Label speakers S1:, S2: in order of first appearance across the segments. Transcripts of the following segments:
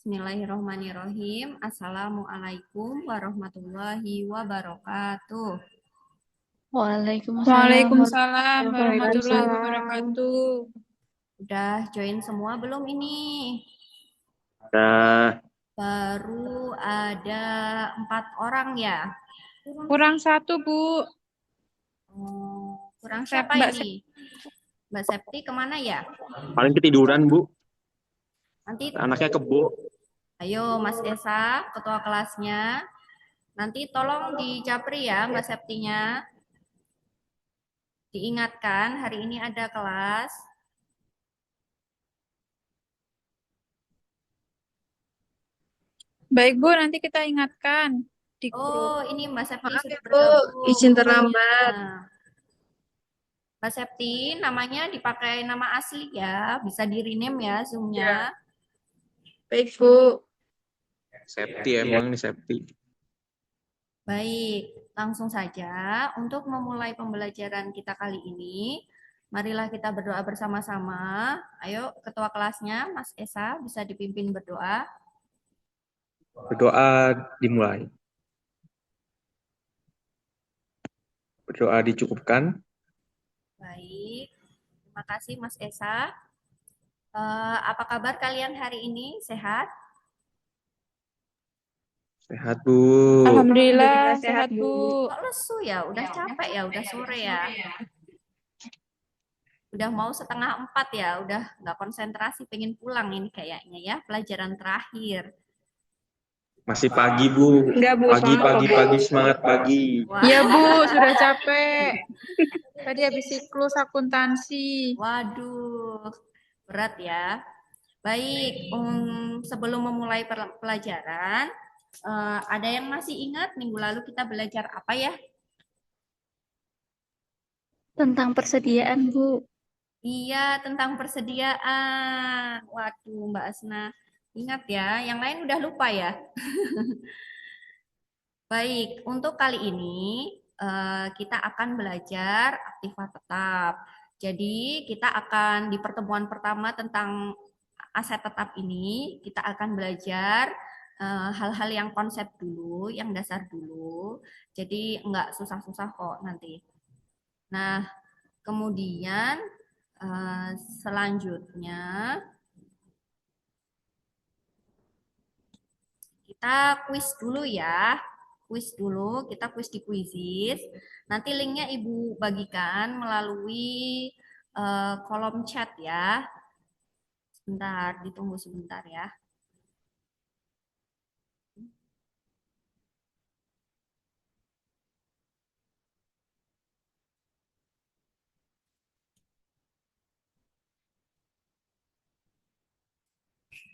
S1: Bismillahirrahmanirrahim. Assalamualaikum warahmatullahi wabarakatuh.
S2: Waalaikumsalam
S3: Waalaikumsalam
S2: warahmatullahi
S3: warahmatullahi
S2: wabarakatuh.
S3: wabarakatuh.
S1: Udah join semua belum ini?
S4: Nah,
S1: Baru ada 4 orang ya?
S3: Kurang satu, Bu.
S1: Kurang siapa
S3: Mbak
S1: ini? Mbak Septi kemana ya?
S4: paling ketiduran, Bu.
S1: Nanti,
S4: Anaknya kebo.
S1: ayo Mas Esa, ketua kelasnya. Nanti tolong dijapri ya Mbak Septinya. Diingatkan hari ini ada kelas.
S3: Baik, Bu, nanti kita ingatkan di grup.
S1: Oh, ini Mbak Septi
S2: Maaf
S1: sudah
S2: ya, Bu,
S1: bergabung.
S2: izin terlambat.
S1: Nah, Mbak Septi, namanya dipakai nama asli ya, bisa di rename ya Zoom-nya.
S2: Baik, Bu.
S4: Septi emang nih Septi.
S1: Baik, langsung saja untuk memulai pembelajaran kita kali ini, marilah kita berdoa bersama-sama. Ayo, ketua kelasnya, Mas Esa, bisa dipimpin berdoa.
S4: Berdoa dimulai. Berdoa dicukupkan.
S1: Baik, terima kasih Mas Esa. Apa kabar kalian hari ini? Sehat?
S4: Sehat, Bu.
S3: Alhamdulillah sehat, Bu.
S1: Kok lesu ya? Udah capek ya? Udah sore ya? Udah mau 3:30 ya? Udah nggak konsentrasi, pengen pulang ini kayaknya ya, pelajaran terakhir.
S4: Masih pagi, Bu.
S3: Enggak, Bu,
S4: Pagi,
S3: semangat
S4: pagi,
S3: kok, Bu.
S4: pagi, semangat pagi.
S1: Wah,
S3: Iya, Bu, sudah capek. Tadi habis siklus akuntansi.
S1: waduh, berat ya. Baik, sebelum memulai pelajaran, ada yang masih ingat minggu lalu kita belajar apa ya?
S2: Tentang persediaan, Bu.
S1: Iya, tentang persediaan. Waduh, Mbak Asna. Ingat ya, yang lain udah lupa ya. Baik, untuk kali ini kita akan belajar aktiva tetap. Jadi, kita akan di pertemuan pertama tentang aset tetap ini, kita akan belajar hal-hal yang konsep dulu, yang dasar dulu. Jadi, enggak susah-susah kok nanti. Nah, kemudian selanjutnya kita kuis dulu ya. Kuis dulu, kita kuis di Quizizz. Nanti linknya Ibu bagikan melalui kolom chat ya. Sebentar, ditunggu sebentar ya.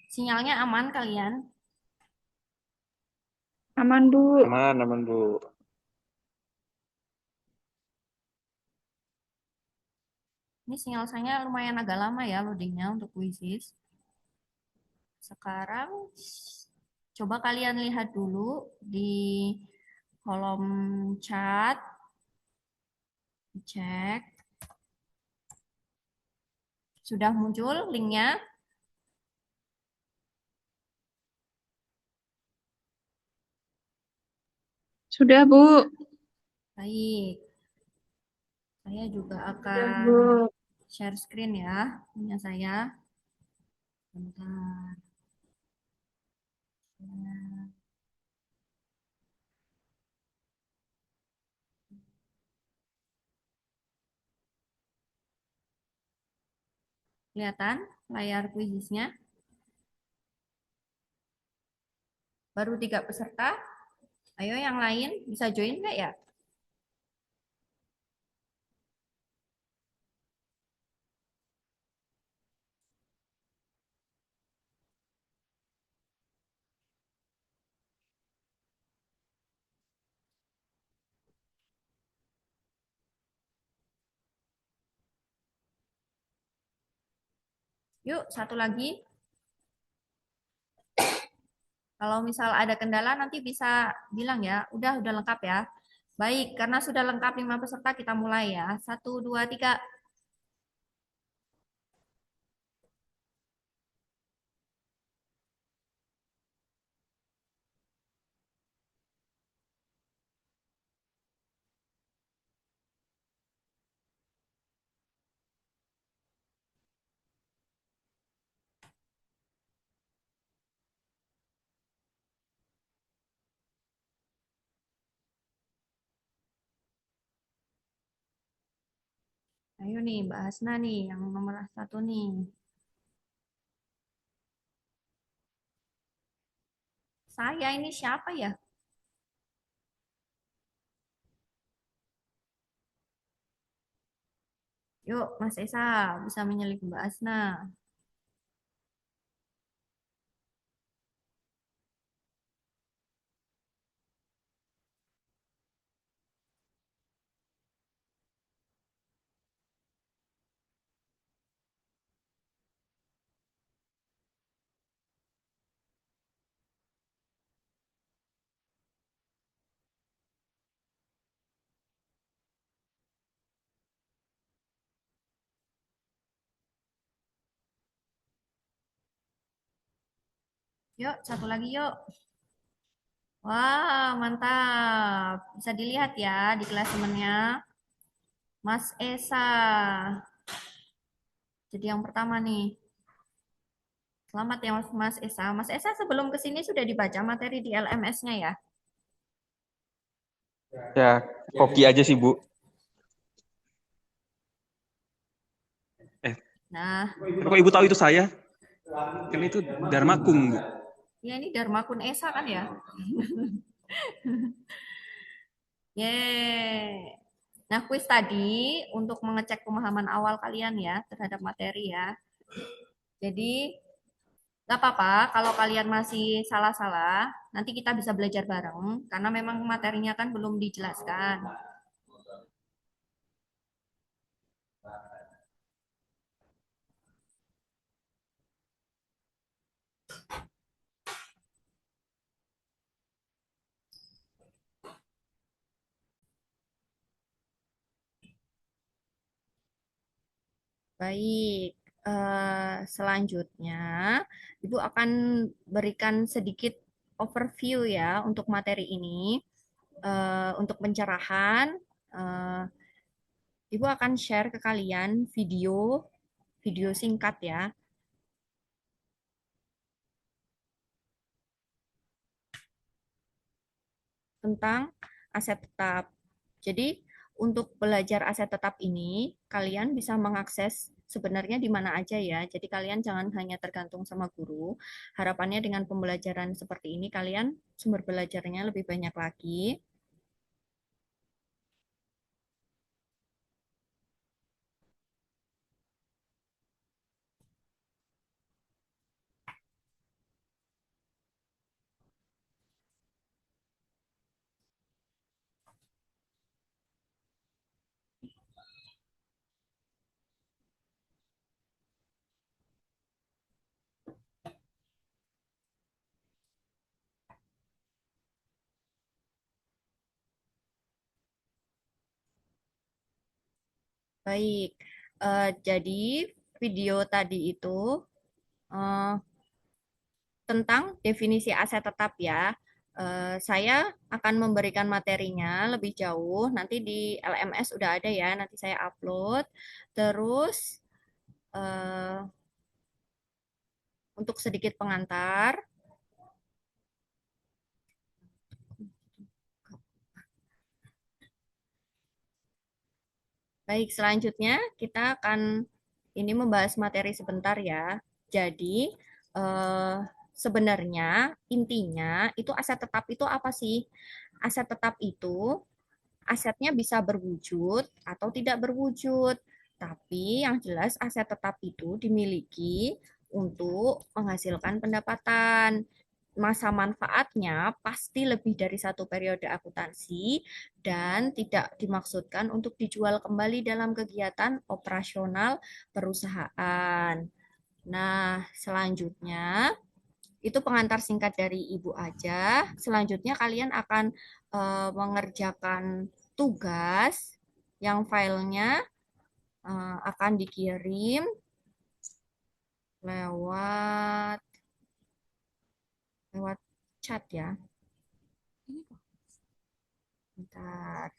S1: Sinyalnya aman kalian?
S3: Aman, Bu.
S4: Aman, aman, Bu.
S1: Ini sinyal saya lumayan agak lama ya loadingnya untuk Quizizz. Sekarang coba kalian lihat dulu di kolom chat. Cek. Sudah muncul linknya?
S3: Sudah, Bu.
S1: Baik. Saya juga
S2: Sudah,
S1: akan
S2: Bu.
S1: share screen ya, punya saya. Bentar. Kelihatan layar Quizizz-nya? Baru 3 peserta. Ayo yang lain bisa join nggak ya? Yuk, satu lagi. Kalau misal ada kendala nanti bisa bilang ya. Udah lengkap ya. Baik, karena sudah lengkap 5 peserta kita mulai ya. 1, 2, 3. Ayo nih, Mbak Hasna nih, yang nomor 1 nih. Saya ini siapa ya? Yuk, Mas Esa, bisa menyelip Mbak Hasna. Yuk, satu lagi yuk. Wah, mantap. Bisa dilihat ya di kelas temennya. Mas Esa. Jadi yang pertama nih. Selamat ya Mas Esa. Mas Esa sebelum ke sini sudah dibaca materi di LMS-nya ya?
S4: Ya, koki aja sih, Bu. Eh,
S1: Nah,
S4: kok Ibu tahu itu saya? Kan itu Darmakum, Bu.
S1: ya ini Dharma Kun Esa kan ya? Yeay. Nah, kuis tadi untuk mengecek pemahaman awal kalian ya terhadap materi ya. Jadi, nggak apa-apa kalau kalian masih salah-salah, nanti kita bisa belajar bareng karena memang materinya kan belum dijelaskan. Baik, selanjutnya Ibu akan berikan sedikit overview ya untuk materi ini. Untuk pencerahan, eh, Ibu akan share ke kalian video singkat ya tentang aset tetap. Jadi untuk belajar aset tetap ini, kalian bisa mengakses sebenarnya di mana aja ya. Jadi kalian jangan hanya tergantung sama guru. Harapannya dengan pembelajaran seperti ini, kalian sumber belajarnya lebih banyak lagi. Baik, jadi video tadi itu eh, tentang definisi aset tetap ya. Saya akan memberikan materinya lebih jauh. Nanti di LMS udah ada ya. Nanti saya upload. Terus eh, untuk sedikit pengantar. Baik, selanjutnya kita akan ini membahas materi sebentar ya. Jadi sebenarnya intinya itu aset tetap itu apa sih? Aset tetap itu asetnya bisa berwujud atau tidak berwujud. Tapi yang jelas aset tetap itu dimiliki untuk menghasilkan pendapatan. Masa manfaatnya pasti lebih dari 1 periode akuntansi dan tidak dimaksudkan untuk dijual kembali dalam kegiatan operasional perusahaan. Nah, selanjutnya itu pengantar singkat dari Ibu aja. Selanjutnya kalian akan mengerjakan tugas yang filenya akan dikirim lewat lewat chat ya. Bentar.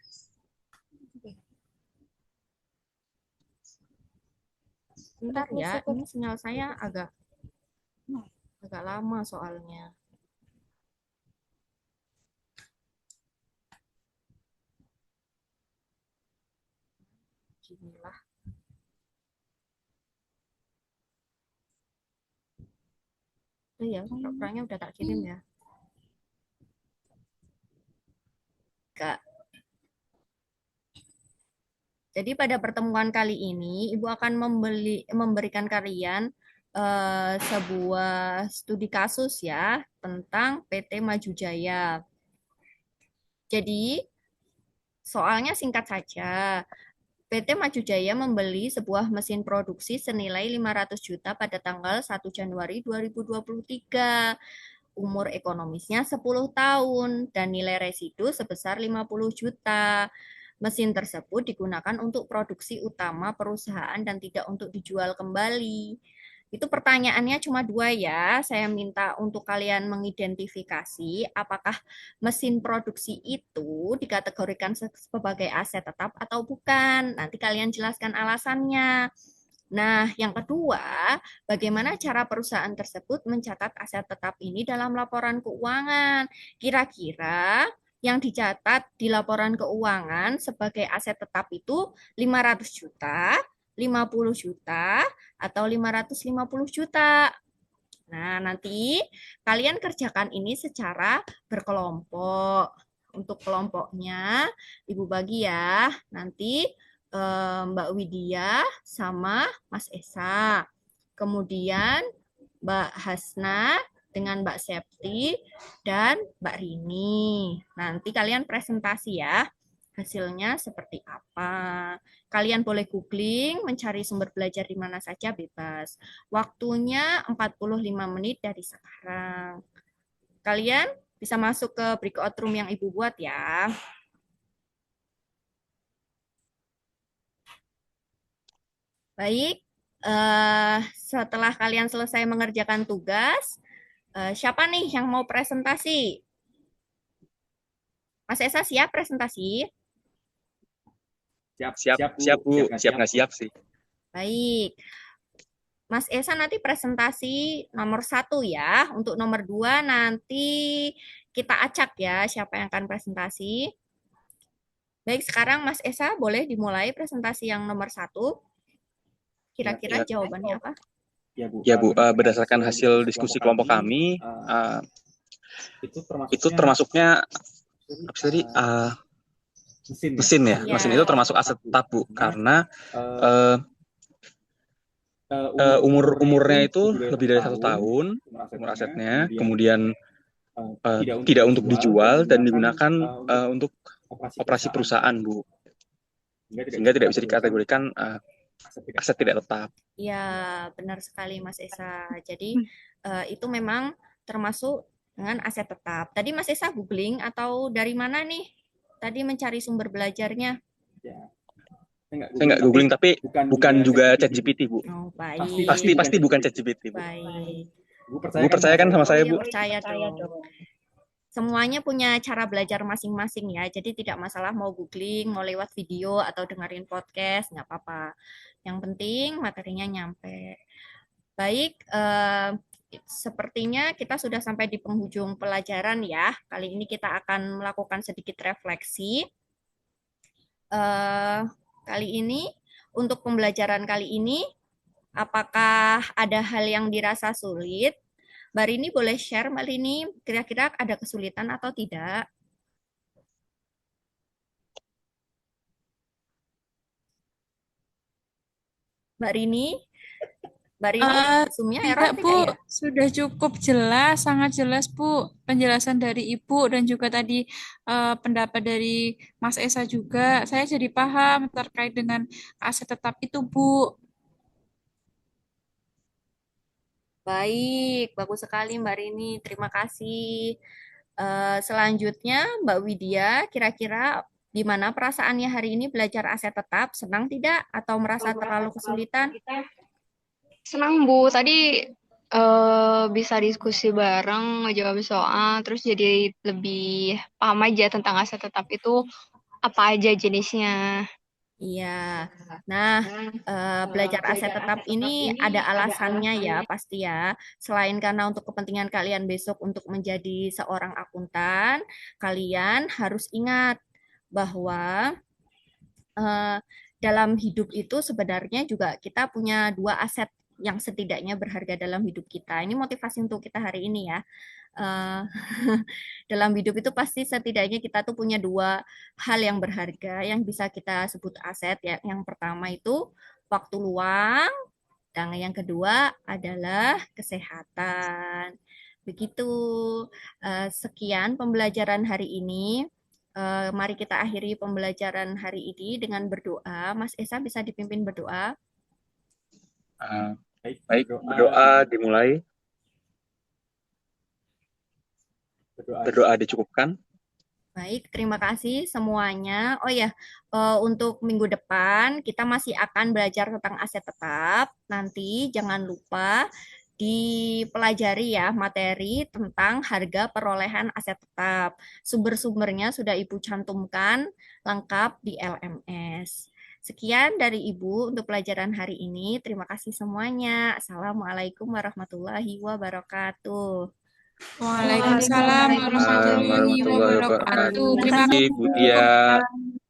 S1: Bentar ya, ini sinyal saya agak agak lama soalnya. Bismillah. Udah ya, prokernya udah tak kirim ya. Kak. Jadi pada pertemuan kali ini, Ibu akan memberikan kalian sebuah studi kasus ya tentang PT Maju Jaya. Jadi soalnya singkat saja. PT Maju Jaya membeli sebuah mesin produksi senilai 500 juta pada tanggal 1 Januari 2023. Umur ekonomisnya 10 tahun dan nilai residu sebesar 50 juta. Mesin tersebut digunakan untuk produksi utama perusahaan dan tidak untuk dijual kembali. Itu pertanyaannya cuma dua ya. Saya minta untuk kalian mengidentifikasi apakah mesin produksi itu dikategorikan sebagai aset tetap atau bukan. Nanti kalian jelaskan alasannya. Nah, yang kedua, bagaimana cara perusahaan tersebut mencatat aset tetap ini dalam laporan keuangan? Kira-kira yang dicatat di laporan keuangan sebagai aset tetap itu 500 juta, 50 juta, atau 550 juta. Nah, nanti kalian kerjakan ini secara berkelompok. Untuk kelompoknya, Ibu bagi ya. Nanti Mbak Widya sama Mas Esa. Kemudian Mbak Hasna dengan Mbak Septi dan Mbak Rini. Nanti kalian presentasi ya. Hasilnya seperti apa. Kalian boleh googling, mencari sumber belajar di mana saja bebas. Waktunya 45 menit dari sekarang. Kalian bisa masuk ke breakout room yang Ibu buat ya. Baik, setelah kalian selesai mengerjakan tugas, siapa nih yang mau presentasi? Mas Esa siap presentasi?
S4: Siap Bu, siap nggak siap sih.
S1: Baik, Mas Esa nanti presentasi nomor 1 ya. Untuk nomor 2 nanti kita acak ya siapa yang akan presentasi. Baik, sekarang Mas Esa boleh dimulai presentasi yang nomor 1. Kira-kira jawabannya apa?
S4: Ya Bu, berdasarkan hasil diskusi kelompok kami, itu termasuknya apa sih tadi? Mesin ya.
S1: Iya.
S4: Mesin itu termasuk aset tetap Bu, karena umurnya itu lebih dari 1 tahun, umur asetnya, kemudian tidak untuk dijual dan digunakan untuk operasi perusahaan Bu, sehingga tidak bisa dikategorikan aset tidak tetap.
S1: Iya, benar sekali Mas Esa. Jadi itu memang termasuk dengan aset tetap. Tadi Mas Esa googling atau dari mana nih? Tadi mencari sumber belajarnya.
S4: Saya nggak googling, tapi bukan juga ChatGPT Bu.
S1: Oh, baik.
S4: Pasti bukan ChatGPT Bu.
S1: Baik.
S4: Bu percaya kan sama saya
S1: Oh,
S4: Bu?
S1: ya, percaya dong. Semuanya punya cara belajar masing-masing ya. Jadi tidak masalah mau googling, mau lewat video atau dengerin podcast, nggak apa-apa. Yang penting materinya nyampe. Baik, sepertinya kita sudah sampai di penghujung pelajaran ya. Kali ini kita akan melakukan sedikit refleksi. Kali ini, untuk pembelajaran kali ini, apakah ada hal yang dirasa sulit? Mbak Rini boleh share, Mbak Rini, kira-kira ada kesulitan atau tidak? Mbak Rini? Mbak Rini, Zoom-nya error
S3: Tidak,
S1: tidak
S3: Bu.
S1: ya?
S3: Sudah cukup jelas, sangat jelas, Bu. Penjelasan dari Ibu dan juga tadi pendapat dari Mas Esa juga. Saya jadi paham terkait dengan aset tetap itu, Bu.
S1: Baik, bagus sekali Mbak Rini. Terima kasih. Selanjutnya Mbak Widya, kira-kira gimana perasaannya hari ini belajar aset tetap? Senang tidak atau merasa terlalu kesulitan?
S2: Senang Bu, tadi bisa diskusi bareng, ngejawab soal, terus jadi lebih paham aja tentang aset tetap itu apa aja jenisnya.
S1: Iya. Nah, belajar aset tetap ini ada alasannya ya, pasti ya. Selain karena untuk kepentingan kalian besok untuk menjadi seorang akuntan, kalian harus ingat bahwa dalam hidup itu sebenarnya juga kita punya dua aset yang setidaknya berharga dalam hidup kita. Ini motivasi untuk kita hari ini ya. Eh, dalam hidup itu pasti setidaknya kita tuh punya dua hal yang berharga yang bisa kita sebut aset ya. Yang pertama itu waktu luang, dan yang kedua adalah kesehatan. Begitu. Sekian pembelajaran hari ini. Mari kita akhiri pembelajaran hari ini dengan berdoa. Mas Esa bisa dipimpin berdoa.
S4: Baik, berdoa dimulai. Berdoa dicukupkan.
S1: Baik, terima kasih semuanya. Oh ya, untuk minggu depan kita masih akan belajar tentang aset tetap. Nanti jangan lupa dipelajari ya materi tentang harga perolehan aset tetap. Sumber-sumbernya sudah Ibu cantumkan lengkap di LMS. Sekian dari Ibu untuk pelajaran hari ini. Terima kasih semuanya. Assalamualaikum warahmatullahi wabarakatuh.
S3: Waalaikumsalam warahmatullahi
S4: Warahmatullahi
S3: wabarakatuh.
S4: wabarakatuh.
S3: Terima
S4: Terima kasih, Bu Tia.